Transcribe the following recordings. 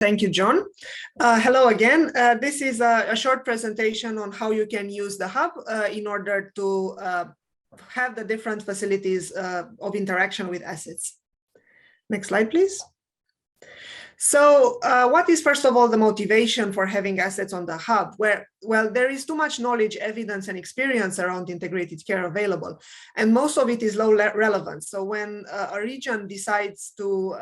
Thank you, John. Hello again. This is a short presentation on how you can use the hub in order to have the different facilities of interaction with assets. Next slide, please. So what is, first of all, the motivation for having assets on the hub? Well, there is too much knowledge, evidence, and experience around integrated care available, and most of it is low relevance. So when a region decides to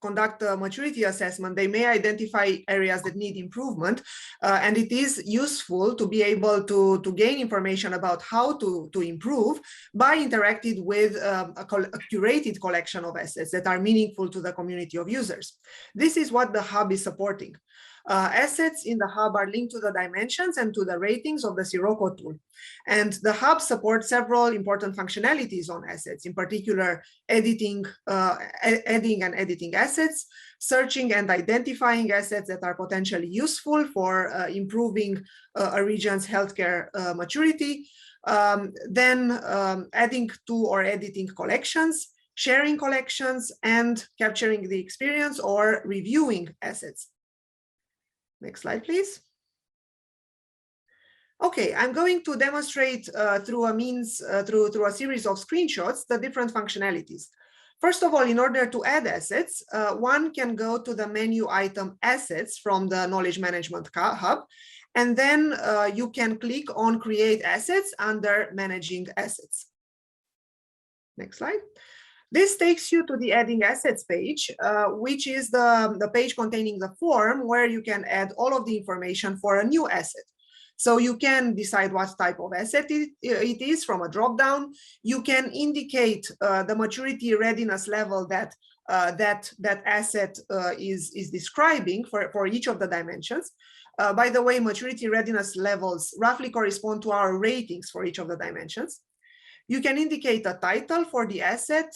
conduct a maturity assessment, they may identify areas that need improvement, and it is useful to be able to gain information about how to improve by interacting with a curated collection of assets that are meaningful to the community of users. This is what the hub is supporting. Assets in the hub are linked to the dimensions and to the ratings of the Scirocco tool. And the hub supports several important functionalities on assets, in particular, adding and editing assets, searching and identifying assets that are potentially useful for improving a region's healthcare maturity, then adding to or editing collections, sharing collections, and capturing the experience or reviewing assets. Next slide, please. Okay, I'm going to demonstrate through a series of screenshots the different functionalities. First of all, in order to add assets, one can go to the menu item Assets from the Knowledge Management Hub, and then you can click on Create Assets under Managing Assets. Next slide. This takes you to the Adding Assets page, which is the page containing the form where you can add all of the information for a new asset. So you can decide what type of asset it is from a drop-down. You can indicate the maturity readiness level that that asset is describing for each of the dimensions. By the way, maturity readiness levels roughly correspond to our ratings for each of the dimensions. You can indicate a title for the asset.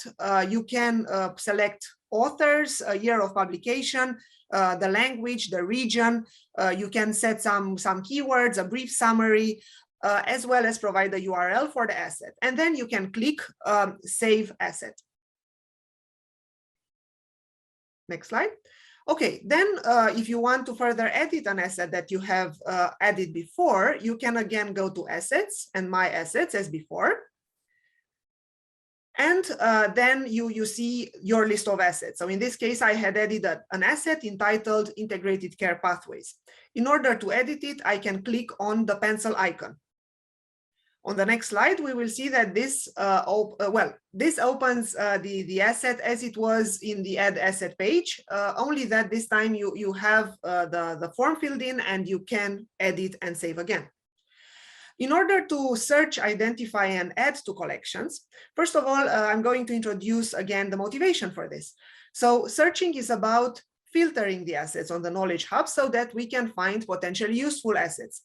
You can select authors, a year of publication, the language, the region. You can set some keywords, a brief summary, as well as provide the URL for the asset. And then you can click Save Asset. Next slide. Okay, then if you want to further edit an asset that you have added before, you can again go to Assets and My Assets as before. And then you see your list of assets. So in this case, I had added an asset entitled Integrated Care Pathways. In order to edit it, I can click on the pencil icon. On the next slide, we will see that this opens the asset as it was in the Add Asset page, only that this time you have the form filled in and you can edit and save again. In order to search, identify, and add to collections, first of all, I'm going to introduce again the motivation for this. So searching is about filtering the assets on the Knowledge Hub so that we can find potentially useful assets.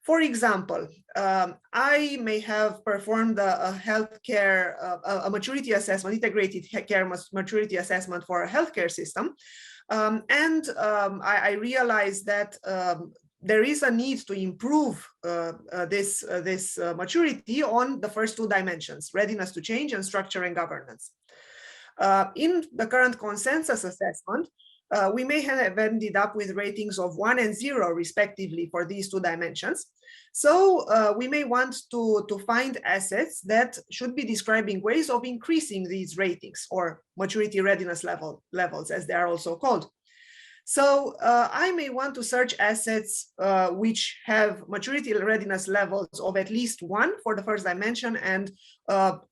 For example, I may have performed a healthcare, a maturity assessment, integrated care maturity assessment for a healthcare system. I realized that there is a need to improve this maturity on the first two dimensions, readiness to change and structure and governance. In the current consensus assessment, we may have ended up with ratings of 1 and 0 respectively for these two dimensions. So we may want to find assets that should be describing ways of increasing these ratings or maturity readiness levels as they are also called. So I may want to search assets which have maturity readiness levels of at least 1 for the first dimension and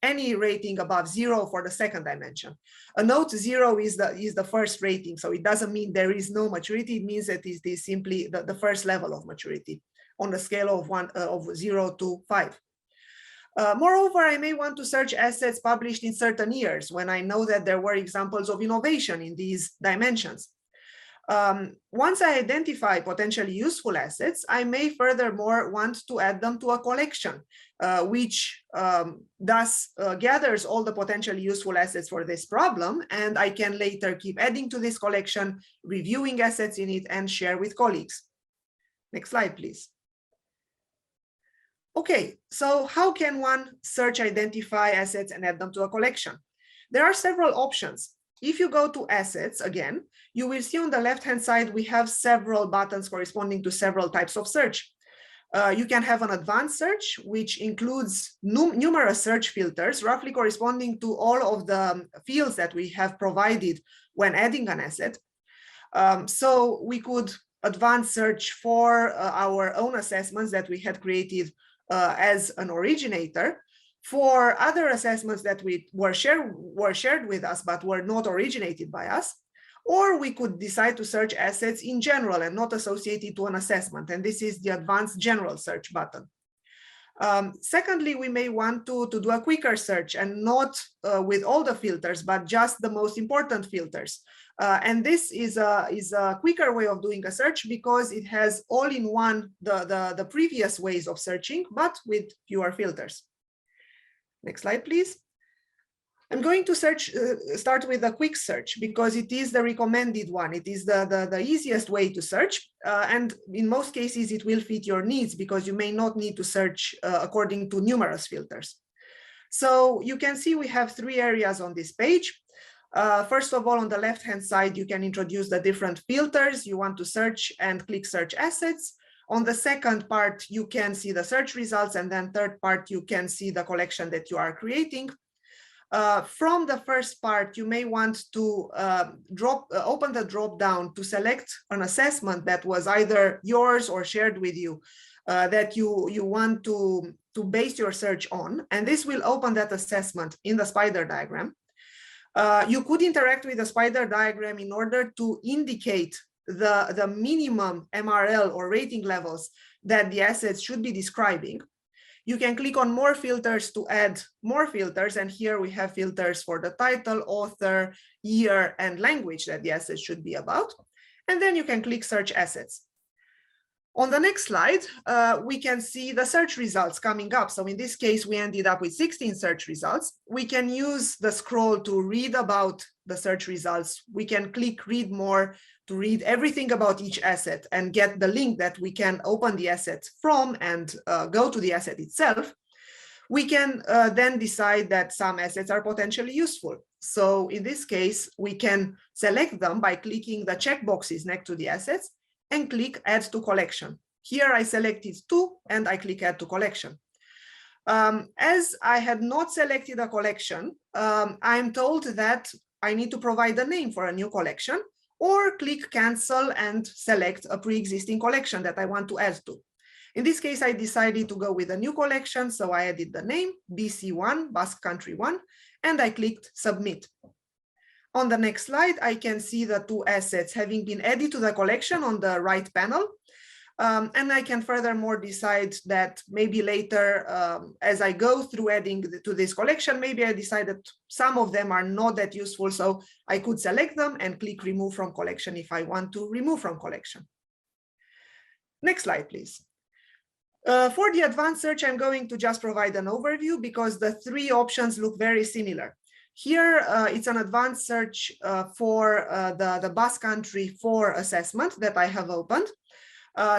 any rating above 0 for the second dimension. A note, 0 is the first rating, so it doesn't mean there is no maturity. It means that it is simply the first level of maturity on the scale of 0 to 5. Moreover, I may want to search assets published in certain years when I know that there were examples of innovation in these dimensions. Once I identify potentially useful assets, I may furthermore want to add them to a collection, which thus gathers all the potentially useful assets for this problem, and I can later keep adding to this collection, reviewing assets in it, and share with colleagues. Next slide, please. Okay, so how can one search, identify assets, and add them to a collection? There are several options. if you go to assets again, you will see on the left-hand side, we have several buttons corresponding to several types of search. You can have an advanced search, which includes numerous search filters, roughly corresponding to all of the fields that we have provided when adding an asset. So we could advanced search for our own assessments that we had created as an originator. For other assessments that were shared with us, but were not originated by us. Or we could decide to search assets in general and not associated to an assessment. And this is the advanced general search button. Secondly, we may want to do a quicker search and not with all the filters, but just the most important filters. And this is a quicker way of doing a search because it has all in one the previous ways of searching, but with fewer filters. Next slide, please. I'm going to start with a quick search because it is the recommended one. It is the easiest way to search. And in most cases, it will fit your needs because you may not need to search according to numerous filters. So you can see we have 3 areas on this page. First of all, on the left-hand side, you can introduce the different filters you want to search and click search assets. On the second part, you can see the search results. And then third part, you can see the collection that you are creating. From the first part, you may want to open the drop down to select an assessment that was either yours or shared with you that you want to base your search on. And this will open that assessment in the spider diagram. You could interact with the spider diagram in order to indicate the minimum MRL or rating levels that the assets should be describing. You can click on more filters to add more filters. And here we have filters for the title, author, year, and language that the assets should be about. And then you can click search assets. On the next slide, we can see the search results coming up. So in this case, we ended up with 16 search results. We can use the scroll to read about the search results. We can click read more to read everything about each asset and get the link that we can open the asset from and go to the asset itself. We can then decide that some assets are potentially useful. So in this case, we can select them by clicking the checkboxes next to the assets and click add to collection. Here I selected 2 and I click add to collection. As I had not selected a collection, I'm told that I need to provide a name for a new collection or click cancel and select a pre-existing collection that I want to add to. In this case, I decided to go with a new collection. So I added the name BC1, Basque Country 1, and I clicked submit. On the next slide, I can see the 2 assets having been added to the collection on the right panel. And I can furthermore decide that maybe later, as I go through adding to this collection, maybe I decide that some of them are not that useful. So I could select them and click remove from collection if I want to remove from collection. Next slide, please. For the advanced search, I'm going to just provide an overview because the 3 options look very similar. Here, it's an advanced search for the Basque Country 4 assessment that I have opened.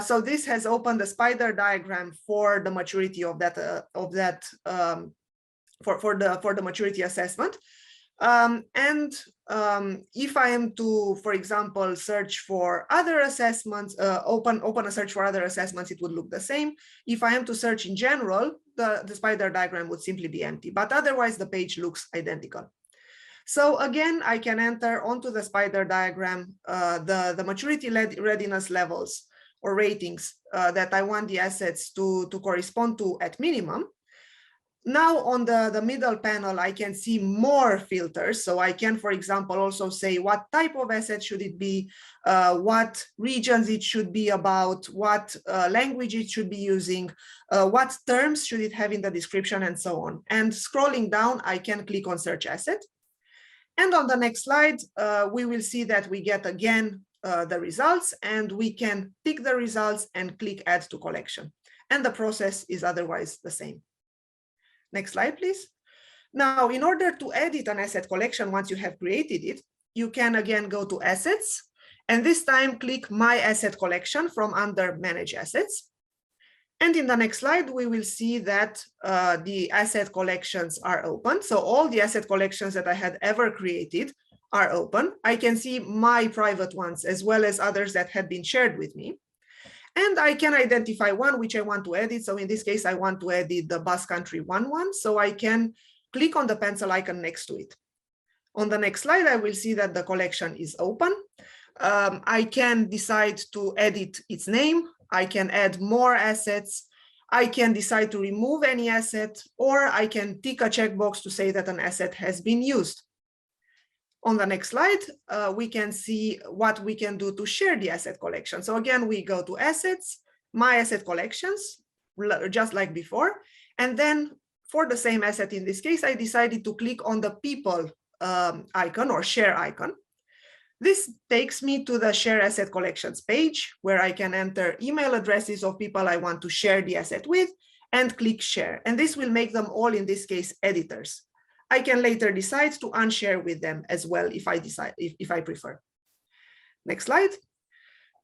So this has opened the spider diagram for the maturity of that for the maturity assessment. If I am to, for example, search for other assessments, open a search for other assessments, it would look the same. If I am to search in general, the spider diagram would simply be empty, but otherwise the page looks identical. So again, I can enter onto the spider diagram the maturity readiness levels or ratings that I want the assets to correspond to at minimum. Now on the middle panel, I can see more filters. So I can, for example, also say what type of asset should it be, what regions it should be about, what language it should be using, what terms should it have in the description, and so on. And scrolling down, I can click on search asset. And on the next slide, we will see that we get again the results, and we can pick the results and click add to collection. And the process is otherwise the same. Next slide, please. Now, in order to edit an asset collection, once you have created it, you can again go to assets, and this time click my asset collection from under manage assets. And in the next slide, we will see that the asset collections are open. So all the asset collections that I had ever created are open. I can see my private ones as well as others that had been shared with me. And I can identify one which I want to edit. So in this case, I want to edit the Basque Country one. So I can click on the pencil icon next to it. On the next slide, I will see that the collection is open. I can decide to edit its name. I can add more assets. I can decide to remove any asset, or I can tick a checkbox to say that an asset has been used. On the next slide, we can see what we can do to share the asset collection. So again, we go to assets, my asset collections, just like before. And then for the same asset in this case, I decided to click on the people icon or share icon. This takes me to the share asset collections page where I can enter email addresses of people I want to share the asset with and click share. And this will make them all, in this case, editors. I can later decide to unshare with them as well if I prefer. Next slide.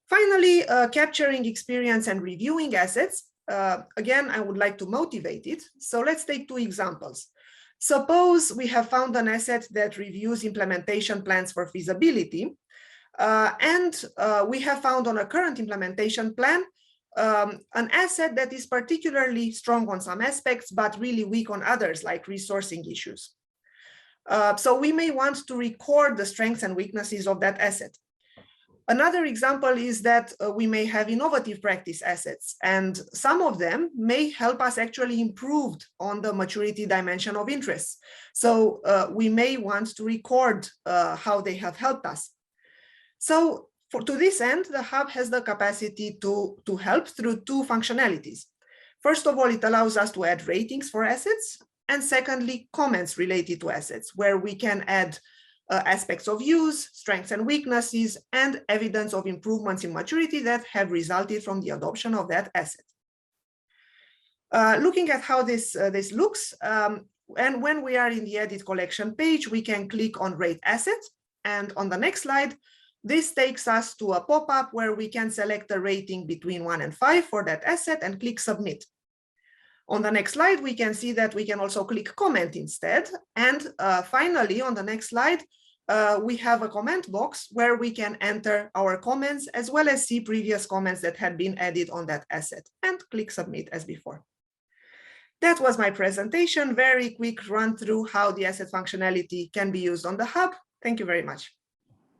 Finally, capturing experience and reviewing assets. Again, I would like to motivate it. So let's take two examples. Suppose we have found an asset that reviews implementation plans for feasibility, and we have found on a current implementation plan an asset that is particularly strong on some aspects, but really weak on others, like resourcing issues. So we may want to record the strengths and weaknesses of that asset. Another example is that we may have innovative practice assets, and some of them may help us actually improve on the maturity dimension of interests. So we may want to record how they have helped us. So to this end, the Hub has the capacity to help through two functionalities. First of all, it allows us to add ratings for assets, and secondly, comments related to assets, where we can add aspects of use, strengths and weaknesses, and evidence of improvements in maturity that have resulted from the adoption of that asset. Looking at how this looks, and when we are in the edit collection page, we can click on rate asset. And on the next slide, this takes us to a pop-up where we can select a rating between 1 and 5 for that asset and click submit. On the next slide, we can see that we can also click comment instead. And finally, on the next slide, we have a comment box where we can enter our comments as well as see previous comments that had been added on that asset and click submit as before. That was my presentation. Very quick run through how the asset functionality can be used on the Hub. Thank you very much.